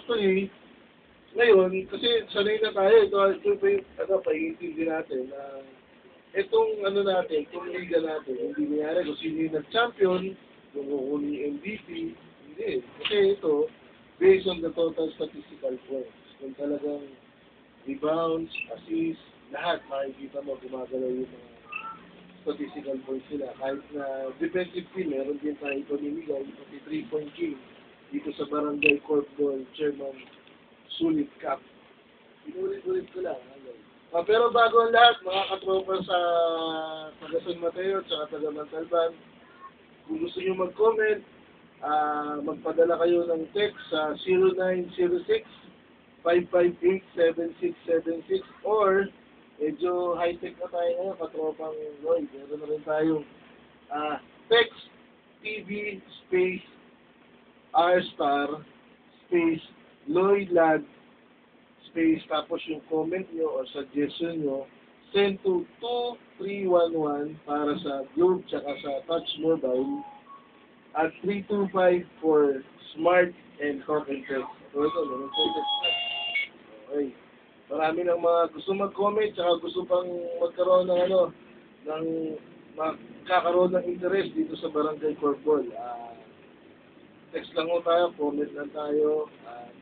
actually, ngayon, kasi sanay na tayo, ito pa yung, paiintindi natin na itong natin, itong liga natin, hindi nangyari kung sino yung nag-champion, kung kukunin yung MVP, hindi. Kasi ito, based on the total statistical points. Kung talagang rebounds, assists, lahat makikita mo gumagalaw yung mga statistical points nila. Kahit na defensive team, meron din tayo ito nimigay, pati 3-point game dito sa Barangay Corpball Chairman Sulit Cup. Inulit-ulit ko lang. Pero bago ang lahat, mga katropa sa taga San Mateo at taga Montalban, kung gusto nyo mag-comment, magpadala kayo ng text sa 0906-558-7676 or medyo high-tech na tayo ngayon, katropang Lloyd. Meron na rin tayong text TV space R-Star space Lloyd Lag space tapos yung comment nyo or suggestion nyo send to 2311 para sa Globe tsaka sa Touch Mobile at 325 for Smart and Talk and Text. Okay. Marami ng mga gusto mag-comment tsaka gusto pang magkaroon ng ng magkakaroon ng interest dito sa Barangay Corpball. Text lang ho tayo, comment lang tayo,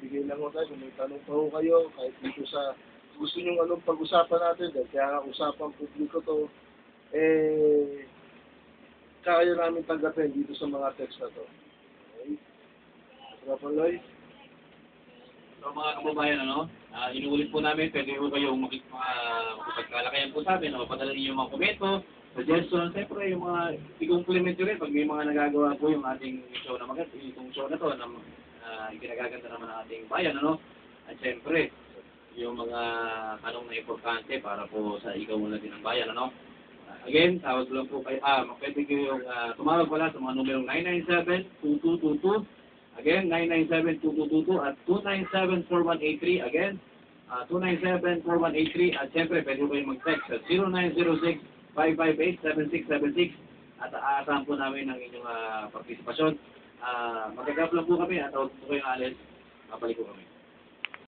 bigay lang ho tayo kung may tanong pa ho kayo, kahit dito sa gusto nyo anong pag-usapan natin, dahil kaya nga usapang publiko to, kaya namin tanggapin dito sa mga text na to. Okay? Kapaloy? So mga kababayan, inuulit po namin, pwede po kayong makipagkalakayan po sa amin, padala ninyo yung mga komento, suggestions, siyempre yung mga i-compliment nyo rin pag may mga nagagawa po yung ating show na itong show na to na ikinagaganda naman ng ating bayan, At siyempre, yung mga tanong na importante para po sa ikaw muna din ng bayan, Again, tawag lang po kayo, pwede kayong tumawag pala sa mga numerong 997-2222, again, 997-2222 at 297-4183, again, 297-4183 at siyempre pwede kayong mag-text at 0906-558-7676 at aasahan po namin ang inyong partisipasyon. Magagap lang po kami at tawag po kayong alis, mabalik po kami.